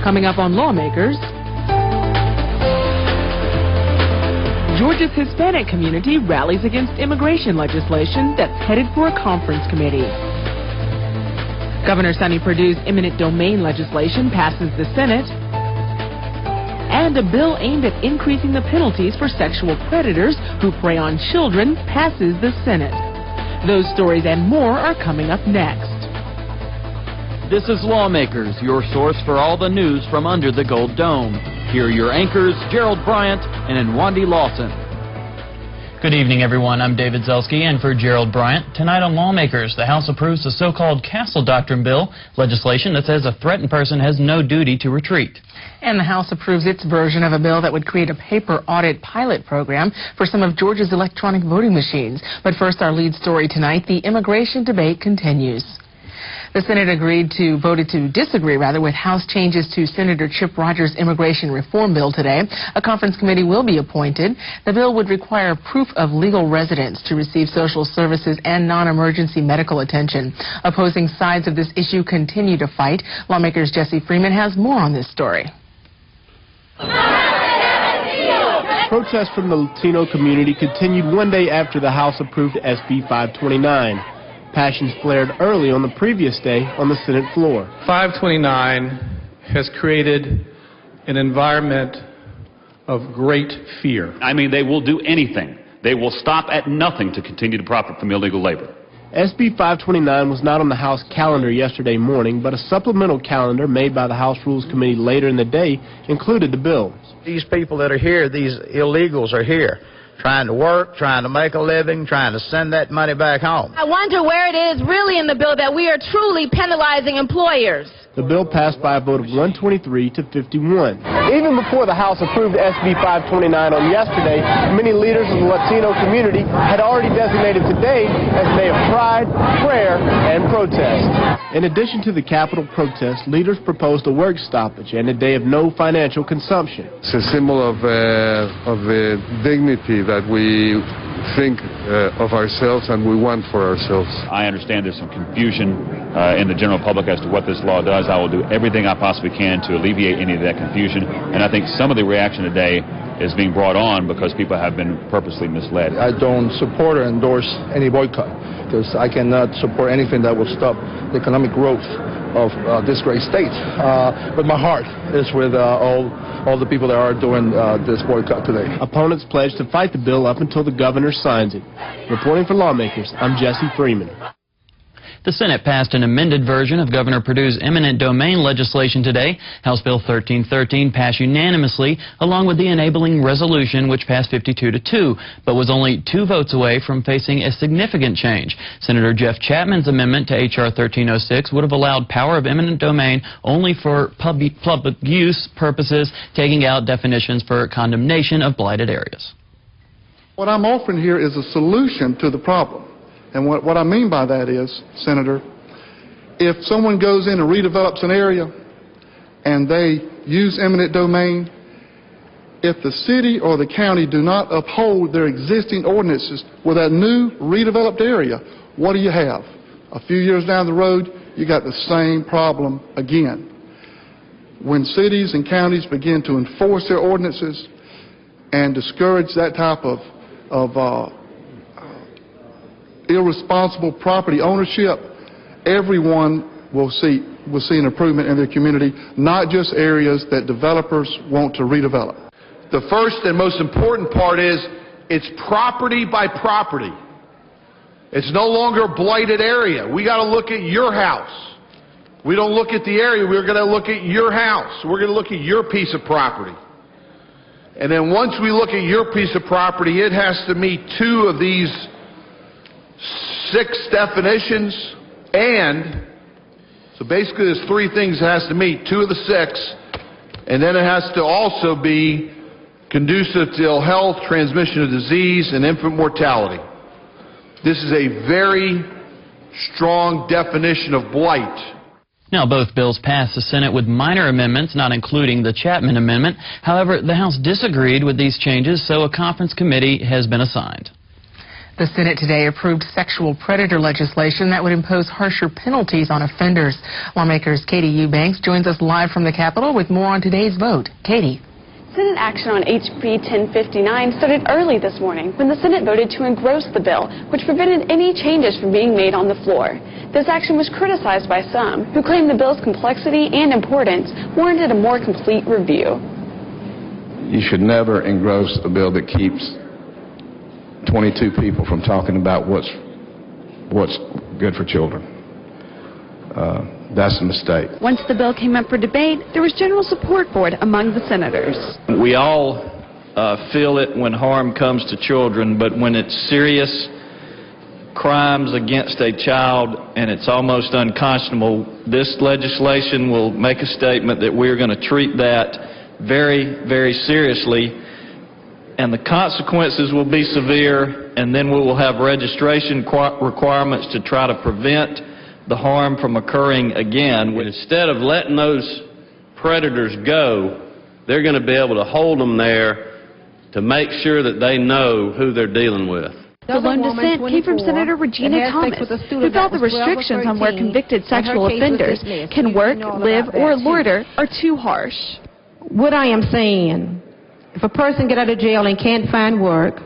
Coming up on Lawmakers, Georgia's Hispanic community rallies against immigration legislation that's headed for a conference committee. Governor Sonny Perdue's eminent domain legislation passes the Senate. And a bill aimed at increasing the penalties for sexual predators who prey on children passes the Senate. Those stories and more are coming up next. This is Lawmakers, your source for all the news from under the Gold Dome. Here are your anchors, Gerald Bryant and Nwandi Lawson. Good evening, everyone. I'm David Zelski, and for Gerald Bryant. Tonight on Lawmakers, the House approves the so-called Castle Doctrine bill, legislation that says a threatened person has no duty to retreat. And the House approves its version of a bill that would create a paper audit pilot program for some of Georgia's electronic voting machines. But first, our lead story tonight, the immigration debate continues. The Senate voted to disagree with House changes to Senator Chip Rogers' immigration reform bill today. A conference committee will be appointed. The bill would require proof of legal residence to receive social services and non-emergency medical attention. Opposing sides of this issue continue to fight. Lawmakers' Jesse Freeman has more on this story. Protests from the Latino community continued one day after the House approved SB 529. Passions flared early on the previous day on the Senate floor. 529 has created an environment of great fear. I mean, they will do anything. They will stop at nothing to continue to profit from illegal labor. SB 529 was not on the House calendar yesterday morning, but a supplemental calendar made by the House Rules Committee later in the day included the bill. These people that are here, these illegals are here, trying to work, trying to make a living, trying to send that money back home. I wonder where it is really in the bill that we are truly penalizing employers. The bill passed by a vote of 123 to 51. Even before the House approved SB 529 on yesterday, many leaders of the Latino community had already designated today as a day of pride, prayer, and protest. In addition to the Capitol protest, leaders proposed a work stoppage and a day of no financial consumption. It's a symbol of the dignity that we think of ourselves and we want for ourselves. I understand there's some confusion in the general public as to what this law does. I will do everything I possibly can to alleviate any of that confusion. And I think some of the reaction today is being brought on because people have been purposely misled. I don't support or endorse any boycott because I cannot support anything that will stop the economic growth of this great state. But my heart is with all the people that are doing this boycott today. Opponents pledged to fight the bill up until the governor signs it. Reporting for Lawmakers, I'm Jesse Freeman. The Senate passed an amended version of Governor Perdue's eminent domain legislation today. House Bill 1313 passed unanimously, along with the enabling resolution, which passed 52-2, but was only 2 votes away from facing a significant change. Senator Jeff Chapman's amendment to H.R. 1306 would have allowed power of eminent domain only for public use purposes, taking out definitions for condemnation of blighted areas. What I'm offering here is a solution to the problem. And what I mean by that is, Senator, if someone goes in and redevelops an area and they use eminent domain, if the city or the county do not uphold their existing ordinances with that new redeveloped area, what do you have? A few years down the road, you got the same problem again. When cities and counties begin to enforce their ordinances and discourage that type of irresponsible property ownership, everyone will see an improvement in their community, not just areas that developers want to redevelop. The first and most important part is it's property by property. It's no longer a blighted area. We got to look at your house. We don't look at the area. We're going to look at your house. We're going to look at your piece of property. And then once we look at your piece of property, it has to meet 2 of these 6 definitions, and so basically there's 3 things it has to meet, 2 of the 6, and then it has to also be conducive to ill health, transmission of disease, and infant mortality. This is a very strong definition of blight. Now, both bills passed the Senate with minor amendments, not including the Chapman Amendment. However, the House disagreed with these changes, so a conference committee has been assigned. The Senate today approved sexual predator legislation that would impose harsher penalties on offenders. Lawmakers Katie Eubanks joins us live from the Capitol with more on today's vote. Katie. Senate action on HB 1059 started early this morning when the Senate voted to engross the bill, which prevented any changes from being made on the floor. This action was criticized by some, who claimed the bill's complexity and importance warranted a more complete review. You should never engross a bill that keeps 22 people from talking about what's good for children. That's a mistake. Once the bill came up for debate, there was general support for it among the senators. We all feel it when harm comes to children, but when it's serious crimes against a child and it's almost unconscionable, this legislation will make a statement that we're going to treat that very, very seriously, and the consequences will be severe, and then we will have registration requirements to try to prevent the harm from occurring again. Instead of letting those predators go, they're going to be able to hold them there to make sure that they know who they're dealing with. The lone dissent came from Senator Regina Thomas, who felt the restrictions on where convicted sexual offenders can work, live, or loiter are too harsh. What I am saying, if a person get out of jail and can't find work,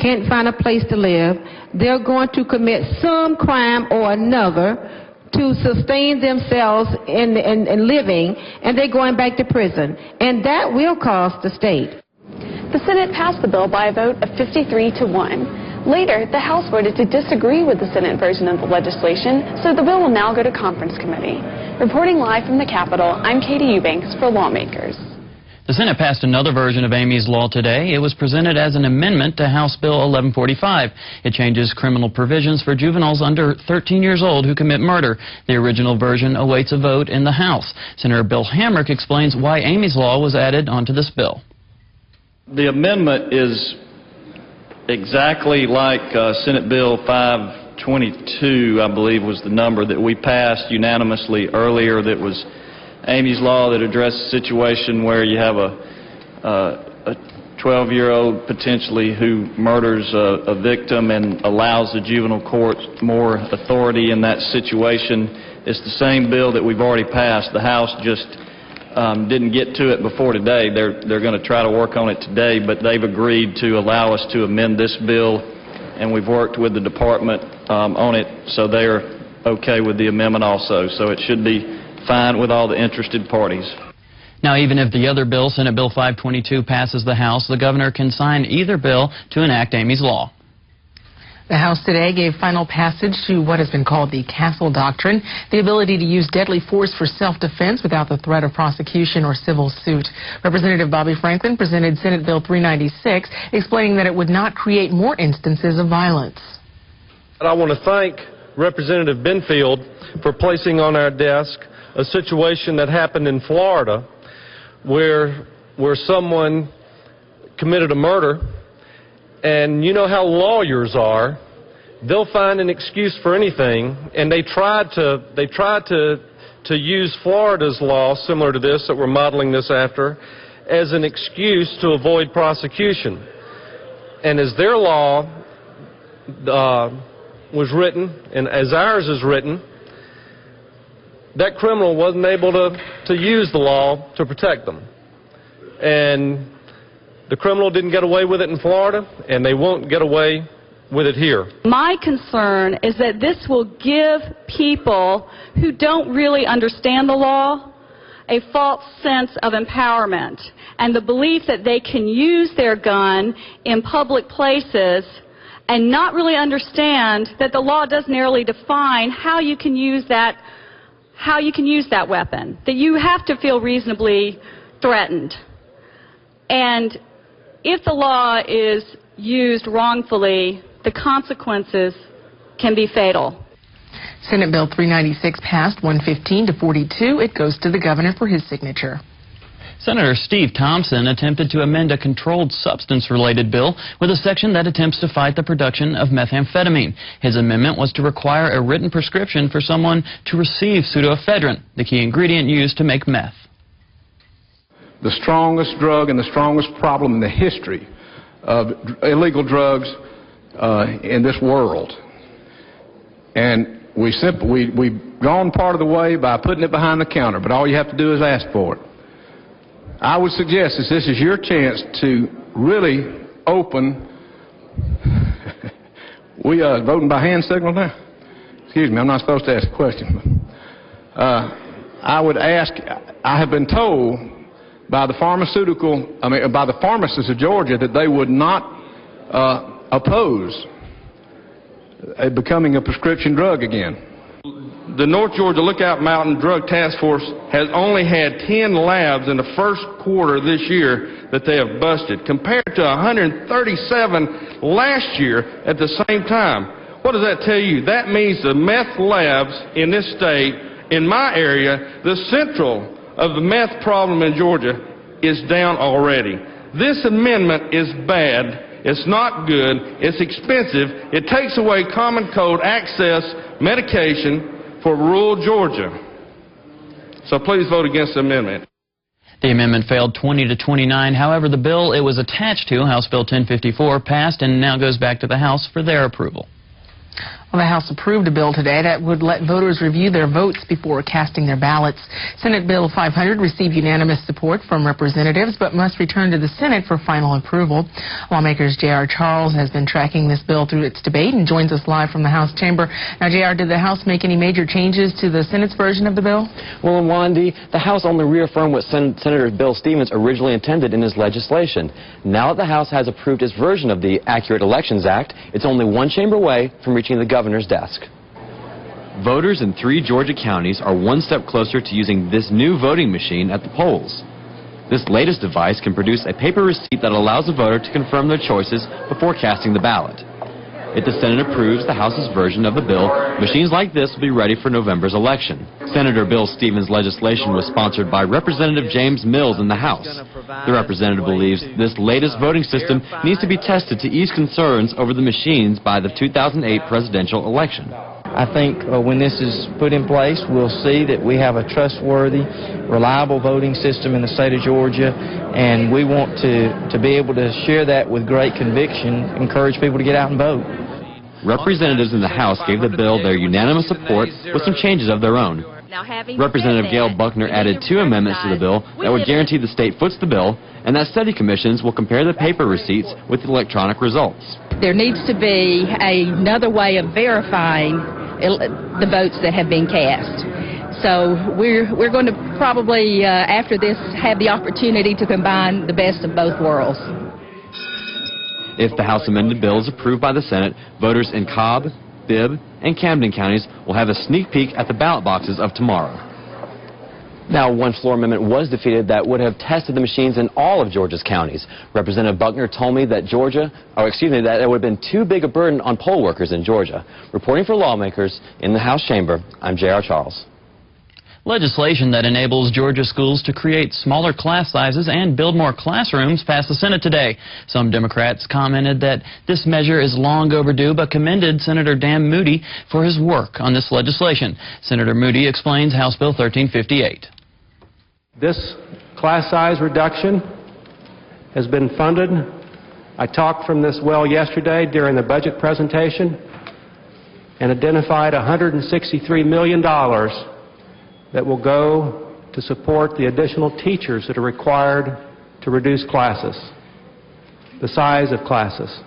can't find a place to live, they're going to commit some crime or another to sustain themselves in living, and they're going back to prison. And that will cost the state. The Senate passed the bill by a vote of 53-1. Later, the House voted to disagree with the Senate version of the legislation, so the bill will now go to conference committee. Reporting live from the Capitol, I'm Katie Eubanks for Lawmakers. The Senate passed another version of Amy's Law today. It was presented as an amendment to House Bill 1145. It changes criminal provisions for juveniles under 13 years old who commit murder. The original version awaits a vote in the House. Senator Bill Hamick explains why Amy's Law was added onto this bill. The amendment is exactly like Senate Bill 522, I believe was the number that we passed unanimously earlier. That was Amy's Law that addressed a situation where you have a 12-year-old potentially who murders a victim and allows the juvenile court more authority in that situation. It's the same bill that we've already passed. The House just didn't get to it before today. They're going to try to work on it today, but they've agreed to allow us to amend this bill, and we've worked with the department on it, so they're okay with the amendment also. So it should be fine with all the interested parties. Now, even if the other bill, Senate Bill 522, passes the House, the governor can sign either bill to enact Amy's Law. The House today gave final passage to what has been called the Castle Doctrine, the ability to use deadly force for self-defense without the threat of prosecution or civil suit. Representative Bobby Franklin presented Senate Bill 396, explaining that it would not create more instances of violence. I want to thank Representative Benfield for placing on our desk a situation that happened in Florida where someone committed a murder, and you know how lawyers are. They'll find an excuse for anything, and they tried to use Florida's law, similar to this that we're modeling this after, as an excuse to avoid prosecution. And as their law was written, and as ours is written, that criminal wasn't able to use the law to protect them. And the criminal didn't get away with it in Florida, and they won't get away with it here. My concern is that this will give people who don't really understand the law a false sense of empowerment and the belief that they can use their gun in public places and not really understand that the law does narrowly define how you can use that weapon, that you have to feel reasonably threatened. And if the law is used wrongfully, the consequences can be fatal. Senate Bill 396 passed 115 to 42. It goes to the governor for his signature. Senator Steve Thompson attempted to amend a controlled substance-related bill with a section that attempts to fight the production of methamphetamine. His amendment was to require a written prescription for someone to receive pseudoephedrine, the key ingredient used to make meth. The strongest drug and the strongest problem in the history of illegal drugs in this world. And we've gone part of the way by putting it behind the counter, but all you have to do is ask for it. I would suggest that this is your chance to really open. We voting by hand signal now? Excuse me, I'm not supposed to ask a question. I would ask, I have been told by the pharmacists of Georgia that they would not oppose it becoming a prescription drug again. The North Georgia Lookout Mountain Drug Task Force has only had 10 labs in the first quarter this year that they have busted, compared to 137 last year at the same time. What does that tell you? That means the meth labs in this state, in my area, the central of the meth problem in Georgia, is down already. This amendment is bad. It's not good. It's expensive. It takes away common cold access medication for rural Georgia. So please vote against the amendment. The amendment failed 20 to 29. However, the bill it was attached to, House Bill 1054, passed and now goes back to the House for their approval. Well, the House approved a bill today that would let voters review their votes before casting their ballots. Senate Bill 500 received unanimous support from representatives but must return to the Senate for final approval. Lawmakers J.R. Charles has been tracking this bill through its debate and joins us live from the House chamber. Now, J.R., did the House make any major changes to the Senate's version of the bill? Well, Wandy, the House only reaffirmed what Senator Bill Stevens originally intended in his legislation. Now that the House has approved its version of the Accurate Elections Act, it's only one chamber away from reaching the governor's desk. Voters in 3 Georgia counties are one step closer to using this new voting machine at the polls. This latest device can produce a paper receipt that allows a voter to confirm their choices before casting the ballot. If the Senate approves the House's version of the bill, machines like this will be ready for November's election. Senator Bill Stevens' legislation was sponsored by Representative James Mills in the House. The representative believes this latest voting system needs to be tested to ease concerns over the machines by the 2008 presidential election. I think when this is put in place, we'll see that we have a trustworthy, reliable voting system in the state of Georgia, and we want to be able to share that with great conviction, encourage people to get out and vote. Representatives in the House gave the bill their unanimous support with some changes of their own. Representative Gail Buckner added 2 amendments to the bill that would guarantee the state foots the bill and that study commissions will compare the paper receipts with electronic results. There needs to be another way of verifying the votes that have been cast. So we're going to probably, after this, have the opportunity to combine the best of both worlds. If the House amended bill is approved by the Senate, voters in Cobb, Bibb, and Camden counties will have a sneak peek at the ballot boxes of tomorrow. Now, one floor amendment was defeated that would have tested the machines in all of Georgia's counties. Representative Buckner told me that that it would have been too big a burden on poll workers in Georgia. Reporting for Lawmakers in the House chamber, I'm J.R. Charles. Legislation that enables Georgia schools to create smaller class sizes and build more classrooms passed the Senate today. Some Democrats commented that this measure is long overdue, but commended Senator Dan Moody for his work on this legislation. Senator Moody explains House Bill 1358. This class size reduction has been funded. I talked from this well yesterday during the budget presentation and identified $163 million that will go to support the additional teachers that are required to reduce classes, the size of classes.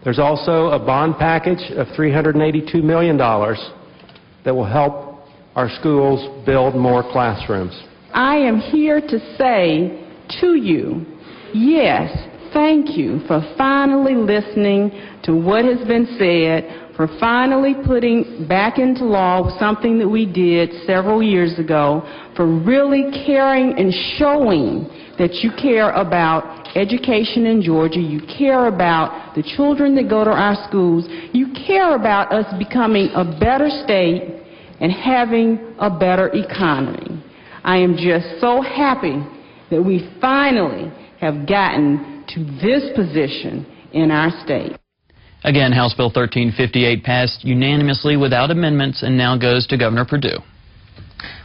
There's also a bond package of $382 million that will help our schools build more classrooms. I am here to say to you, yes, thank you for finally listening to what has been said, for finally putting back into law something that we did several years ago, for really caring and showing that you care about education in Georgia, you care about the children that go to our schools, you care about us becoming a better state and having a better economy. I am just so happy that we finally have gotten to this position in our state. Again, House Bill 1358 passed unanimously without amendments and now goes to Governor Perdue.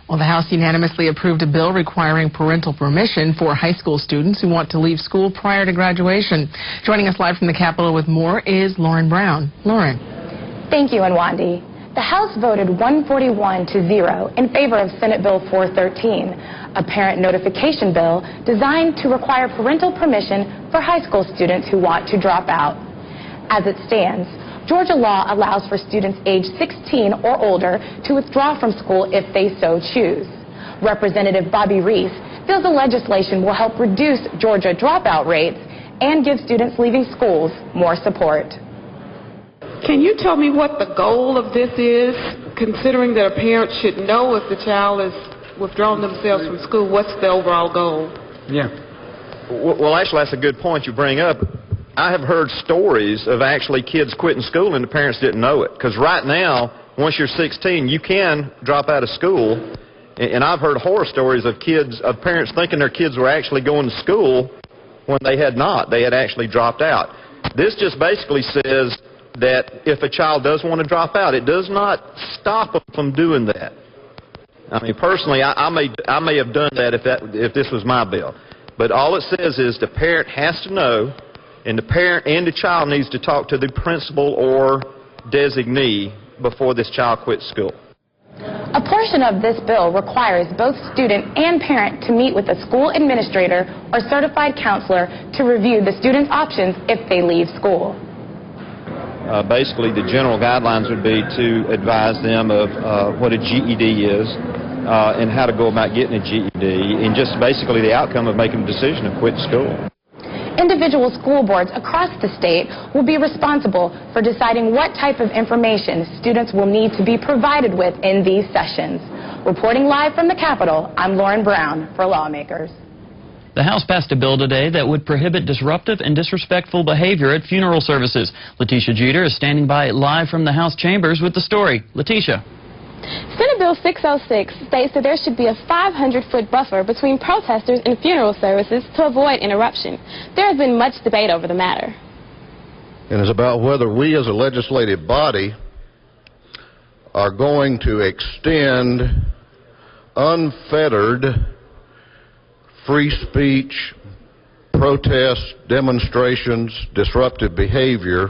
Well, the House unanimously approved a bill requiring parental permission for high school students who want to leave school prior to graduation. Joining us live from the Capitol with more is Lauren Brown. Lauren. Thank you, Anwandi. The House voted 141-0 in favor of Senate Bill 413, a parent notification bill designed to require parental permission for high school students who want to drop out. As it stands, Georgia law allows for students aged 16 or older to withdraw from school if they so choose. Representative Bobby Reese feels the legislation will help reduce Georgia dropout rates and give students leaving schools more support. Can you tell me what the goal of this is, considering that a parent should know if the child is withdrawing themselves from school? What's the overall goal? Yeah. Well, actually, that's a good point you bring up. I have heard stories of actually kids quitting school and the parents didn't know it. Because right now, once you're 16, you can drop out of school. And I've heard horror stories of parents thinking their kids were actually going to school when they had not. They had actually dropped out. This just basically says that if a child does want to drop out, it does not stop them from doing that. I mean, personally, I may have done that if this was my bill. But all it says is the parent has to know, and the parent and the child needs to talk to the principal or designee before this child quits school. A portion of this bill requires both student and parent to meet with a school administrator or certified counselor to review the student's options if they leave school. Basically, the general guidelines would be to advise them of what a GED is and how to go about getting a GED, and just basically the outcome of making a decision to quit school. Individual school boards across the state will be responsible for deciding what type of information students will need to be provided with in these sessions. Reporting live from the Capitol, I'm Lauren Brown for Lawmakers. The House passed a bill today that would prohibit disruptive and disrespectful behavior at funeral services. Letitia Jeter is standing by live from the House chambers with the story. Letitia. Senate Bill 606 states that there should be a 500-foot buffer between protesters and funeral services to avoid interruption. There has been much debate over the matter. And it's about whether we as a legislative body are going to extend unfettered free speech, protests, demonstrations, disruptive behavior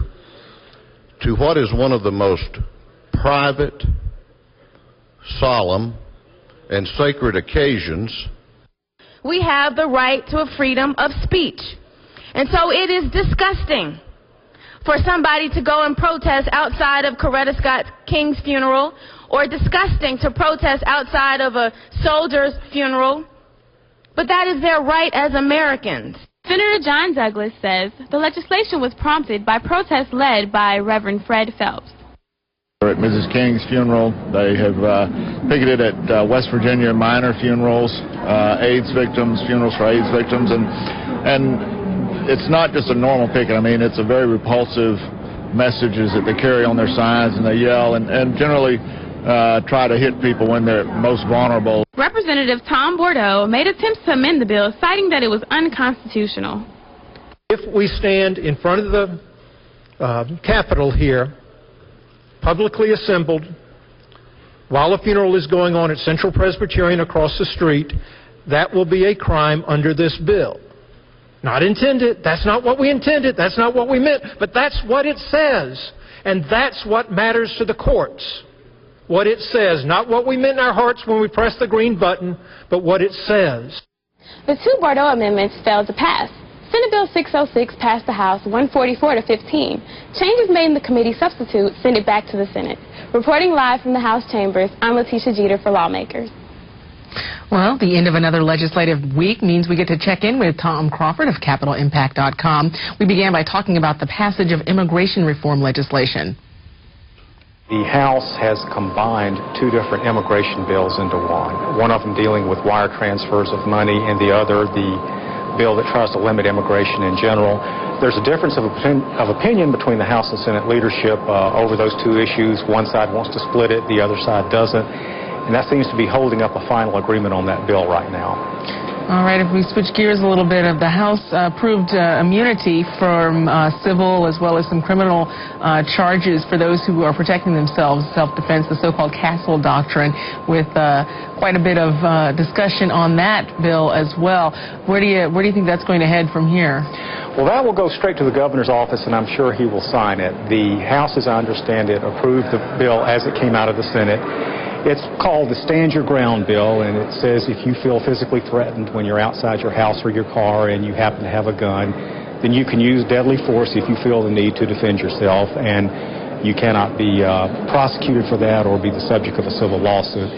to what is one of the most private, solemn, and sacred occasions. We have the right to a freedom of speech. And so it is disgusting for somebody to go and protest outside of Coretta Scott King's funeral, or disgusting to protest outside of a soldier's funeral. But that is their right as Americans. Senator John Douglas says the legislation was prompted by protests led by Reverend Fred Phelps. At Mrs. King's funeral, they have picketed at West Virginia minor funerals, AIDS victims, funerals for AIDS victims, and it's not just a normal picket. I mean, it's a very repulsive messages that they carry on their signs, and they yell and generally try to hit people when they're most vulnerable. Representative Tom Bordeaux made attempts to amend the bill, citing that it was unconstitutional. If we stand in front of the Capitol here, publicly assembled, while a funeral is going on at Central Presbyterian across the street, that will be a crime under this bill. Not intended. That's not what we intended. That's not what we meant. But that's what it says. And that's what matters to the courts. What it says. Not what we meant in our hearts when we pressed the green button, but what it says. The two Bordeaux amendments failed to pass. Senate Bill 606 passed the House 144-15. Changes made in the committee substitute sent it back to the Senate. Reporting live from the House chambers, I'm Letitia Jeter for Lawmakers. Well, the end of another legislative week means we get to check in with Tom Crawford of CapitolImpact.com. We began by talking about the passage of immigration reform legislation. The House has combined two different immigration bills into one of them dealing with wire transfers of money, and the other, the bill that tries to limit immigration in general. There's a difference of opinion between the House and Senate leadership over those two issues. One side wants to split it, the other side doesn't. And that seems to be holding up a final agreement on that bill right now. All right, if we switch gears a little bit, the House approved immunity from civil as well as some criminal charges for those who are protecting themselves, self-defense, the so-called castle doctrine, with quite a bit of discussion on that bill as well. Where do you think that's going to head from here? Well, that will go straight to the governor's office, and I'm sure he will sign it. The House, as I understand it, approved the bill as it came out of the Senate. It's called the Stand Your Ground bill, and it says if you feel physically threatened when you're outside your house or your car and you happen to have a gun, then you can use deadly force if you feel the need to defend yourself, and you cannot be prosecuted for that or be the subject of a civil lawsuit.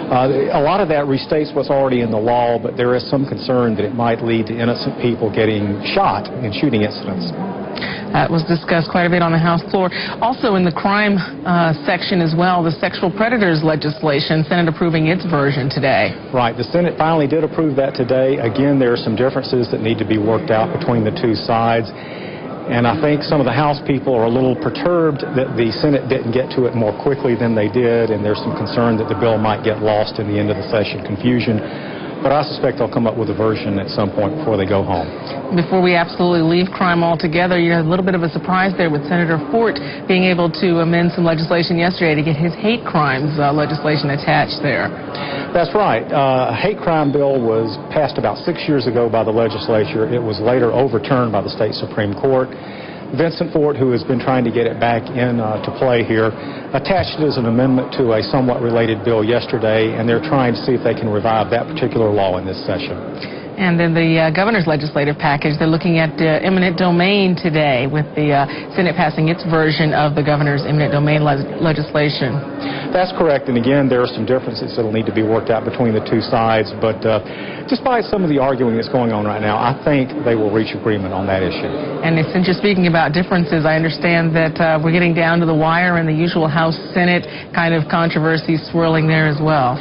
A lot of that restates what's already in the law, but there is some concern that it might lead to innocent people getting shot in shooting incidents. That was discussed quite a bit on the House floor. Also in the crime section as well, the sexual predators legislation, Senate approving its version today. Right. The Senate finally did approve that today. Again, there are some differences that need to be worked out between the two sides. And I think some of the House people are a little perturbed that the Senate didn't get to it more quickly than they did, and there's some concern that the bill might get lost in the end of the session confusion. But I suspect they'll come up with a version at some point before they go home. Before we absolutely leave crime altogether, you had a little bit of a surprise there with Senator Fort being able to amend some legislation yesterday to get his hate crimes legislation attached there. That's right. A hate crime bill was passed about 6 years ago by the legislature. It was later overturned by the state Supreme Court. Vincent Fort, who has been trying to get it back into play here, attached it as an amendment to a somewhat related bill yesterday, and they're trying to see if they can revive that particular law in this session. And then the governor's legislative package, they're looking at eminent domain today with the Senate passing its version of the governor's eminent domain legislation. That's correct. And again, there are some differences that will need to be worked out between the two sides. But despite some of the arguing that's going on right now, I think they will reach agreement on that issue. And since you're speaking about differences, I understand that we're getting down to the wire and the usual House-Senate kind of controversy swirling there as well.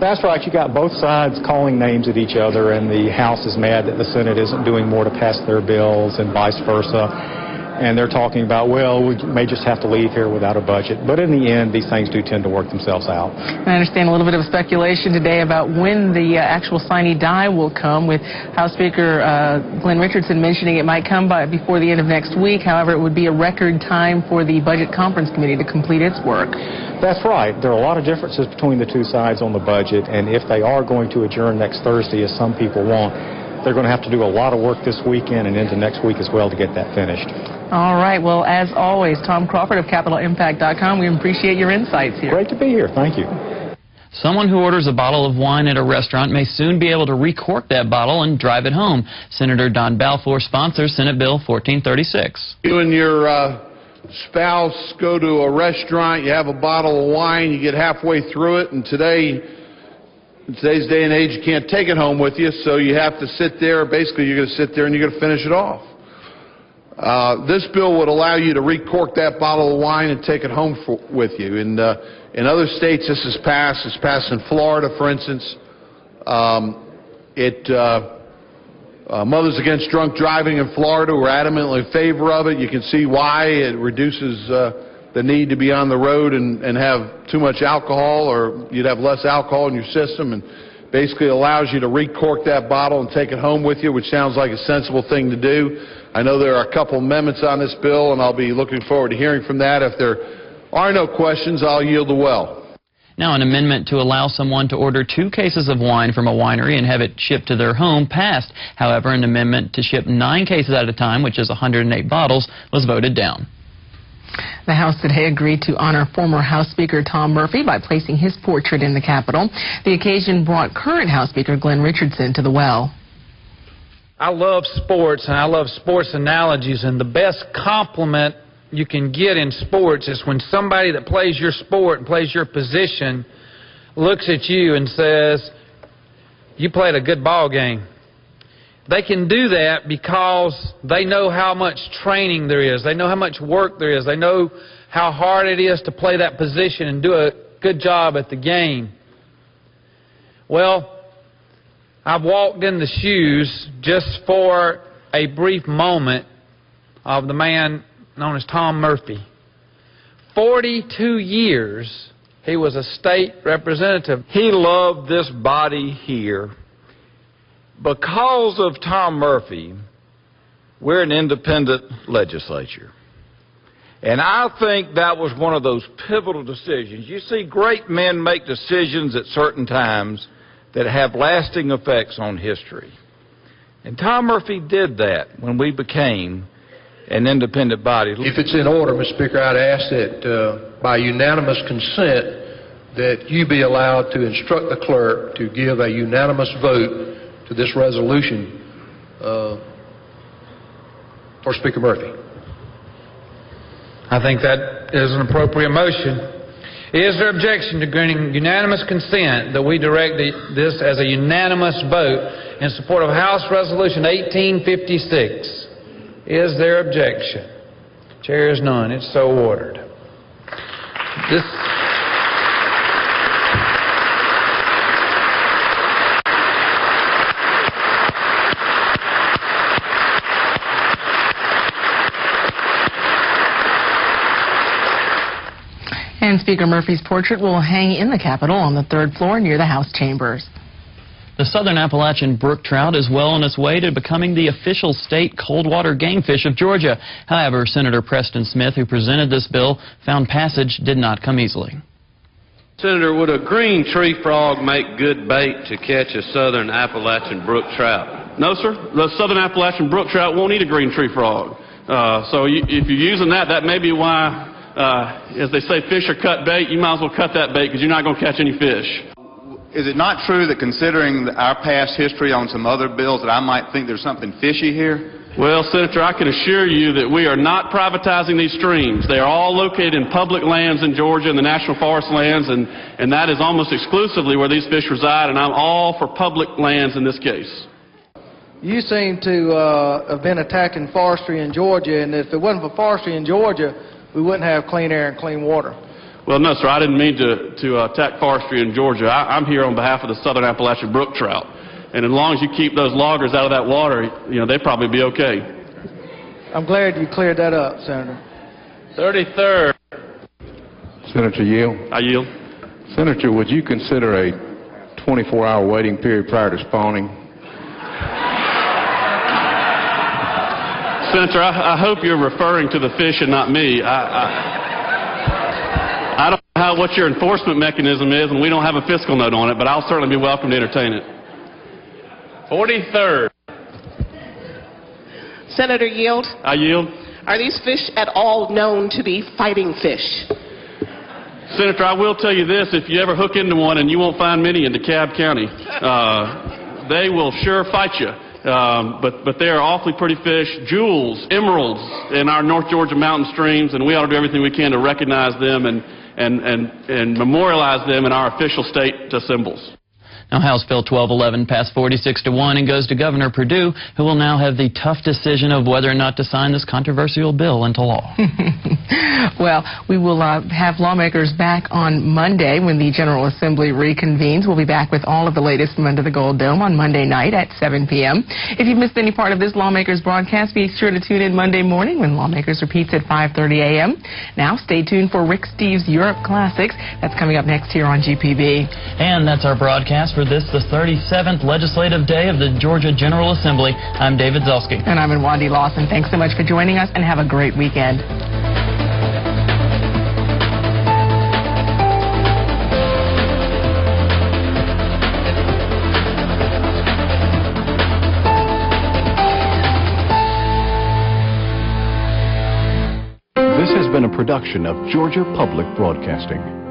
That's right. You got both sides calling names at each other, and the House is mad that the Senate isn't doing more to pass their bills and vice versa. And they're talking about, well, we may just have to leave here without a budget. But in the end, these things do tend to work themselves out. I understand a little bit of speculation today about when the actual sine die will come, with House Speaker Glenn Richardson mentioning it might come before the end of next week. However, it would be a record time for the Budget Conference Committee to complete its work. That's right. There are a lot of differences between the two sides on the budget, and if they are going to adjourn next Thursday, as some people want, they're going to have to do a lot of work this weekend and into next week as well to get that finished. All right. Well, as always, Tom Crawford of CapitolImpact.com, we appreciate your insights here. Great to be here. Thank you. Someone who orders a bottle of wine at a restaurant may soon be able to recork that bottle and drive it home. Senator Don Balfour sponsors Senate Bill 1436. You and your spouse go to a restaurant, you have a bottle of wine, you get halfway through it, and in today's day and age, you can't take it home with you, so you have to sit there. Basically, you're going to sit there and you're going to finish it off. This bill would allow you to recork that bottle of wine and take it home with you. In other states, this is passed. It's passed in Florida, for instance. Mothers Against Drunk Driving in Florida were adamantly in favor of it. You can see why. It reduces the need to be on the road and have too much alcohol, or you'd have less alcohol in your system, and basically allows you to recork that bottle and take it home with you, which sounds like a sensible thing to do. I know there are a couple amendments on this bill, and I'll be looking forward to hearing from that. If there are no questions, I'll yield the well. Now, an amendment to allow someone to order 2 cases of wine from a winery and have it shipped to their home passed. However, an amendment to ship 9 cases at a time, which is 108 bottles, was voted down. The House today agreed to honor former House Speaker Tom Murphy by placing his portrait in the Capitol. The occasion brought current House Speaker Glenn Richardson to the well. I love sports, and I love sports analogies, and the best compliment you can get in sports is when somebody that plays your sport and plays your position looks at you and says, "You played a good ball game." They can do that because they know how much training there is. They know how much work there is. They know how hard it is to play that position and do a good job at the game. Well, I've walked in the shoes just for a brief moment of the man known as Tom Murphy. 42 years he was a state representative. He loved this body here. Because of Tom Murphy, we're an independent legislature. And I think that was one of those pivotal decisions. You see great men make decisions at certain times that have lasting effects on history. And Tom Murphy did that when we became an independent body. If it's in order, Mr. Speaker, I'd ask that by unanimous consent that you be allowed to instruct the clerk to give a unanimous vote to this resolution for Speaker Murphy. I think that is an appropriate motion. Is there objection to granting unanimous consent that we direct this as a unanimous vote in support of House Resolution 1856? Is there objection? Chair is none. It's so ordered. And Speaker Murphy's portrait will hang in the Capitol on the 3rd floor near the House chambers. The southern Appalachian brook trout is well on its way to becoming the official state cold water game fish of Georgia. However, Senator Preston Smith, who presented this bill, found passage did not come easily. Senator, would a green tree frog make good bait to catch a southern Appalachian brook trout? No, sir. The southern Appalachian brook trout won't eat a green tree frog. If you're using that, that may be why, as they say, fish are cut bait. You might as well cut that bait because you're not going to catch any fish. Is it not true that considering our past history on some other bills that I might think there's something fishy here? Well, Senator, I can assure you that we are not privatizing these streams. They are all located in public lands in Georgia and the National Forest lands, and that is almost exclusively where these fish reside, and I'm all for public lands in this case. You seem to have been attacking forestry in Georgia, and if it wasn't for forestry in Georgia, we wouldn't have clean air and clean water. Well, no, sir, I didn't mean to attack forestry in Georgia. I'm here on behalf of the southern Appalachian brook trout. And as long as you keep those loggers out of that water, you know, they'd probably be okay. I'm glad you cleared that up, Senator. 33rd. Senator, yield. I yield. Senator, would you consider a 24-hour waiting period prior to spawning? Senator, I hope you're referring to the fish and not me. I don't know what your enforcement mechanism is, and we don't have a fiscal note on it, but I'll certainly be welcome to entertain it. 43rd. Senator, yield. I yield. Are these fish at all known to be fighting fish? Senator, I will tell you this. If you ever hook into one, and you won't find many in DeKalb County, they will sure fight you. But they are awfully pretty fish, jewels, emeralds in our North Georgia mountain streams, and we ought to do everything we can to recognize them and memorialize them in our official state symbols. Now, House Bill 1211 passed 46-1 and goes to Governor Perdue, who will now have the tough decision of whether or not to sign this controversial bill into law. Well, we will have lawmakers back on Monday when the General Assembly reconvenes. We'll be back with all of the latest from under the Gold Dome on Monday night at 7 p.m. If you've missed any part of this Lawmakers broadcast, be sure to tune in Monday morning when Lawmakers repeats at 5:30 a.m. Now, stay tuned for Rick Steves' Europe Classics. That's coming up next here on GPB. And that's our broadcast for this, the 37th legislative day of the Georgia General Assembly. I'm David Zelski. And I'm Wandy Lawson. Thanks so much for joining us, and have a great weekend. This has been a production of Georgia Public Broadcasting.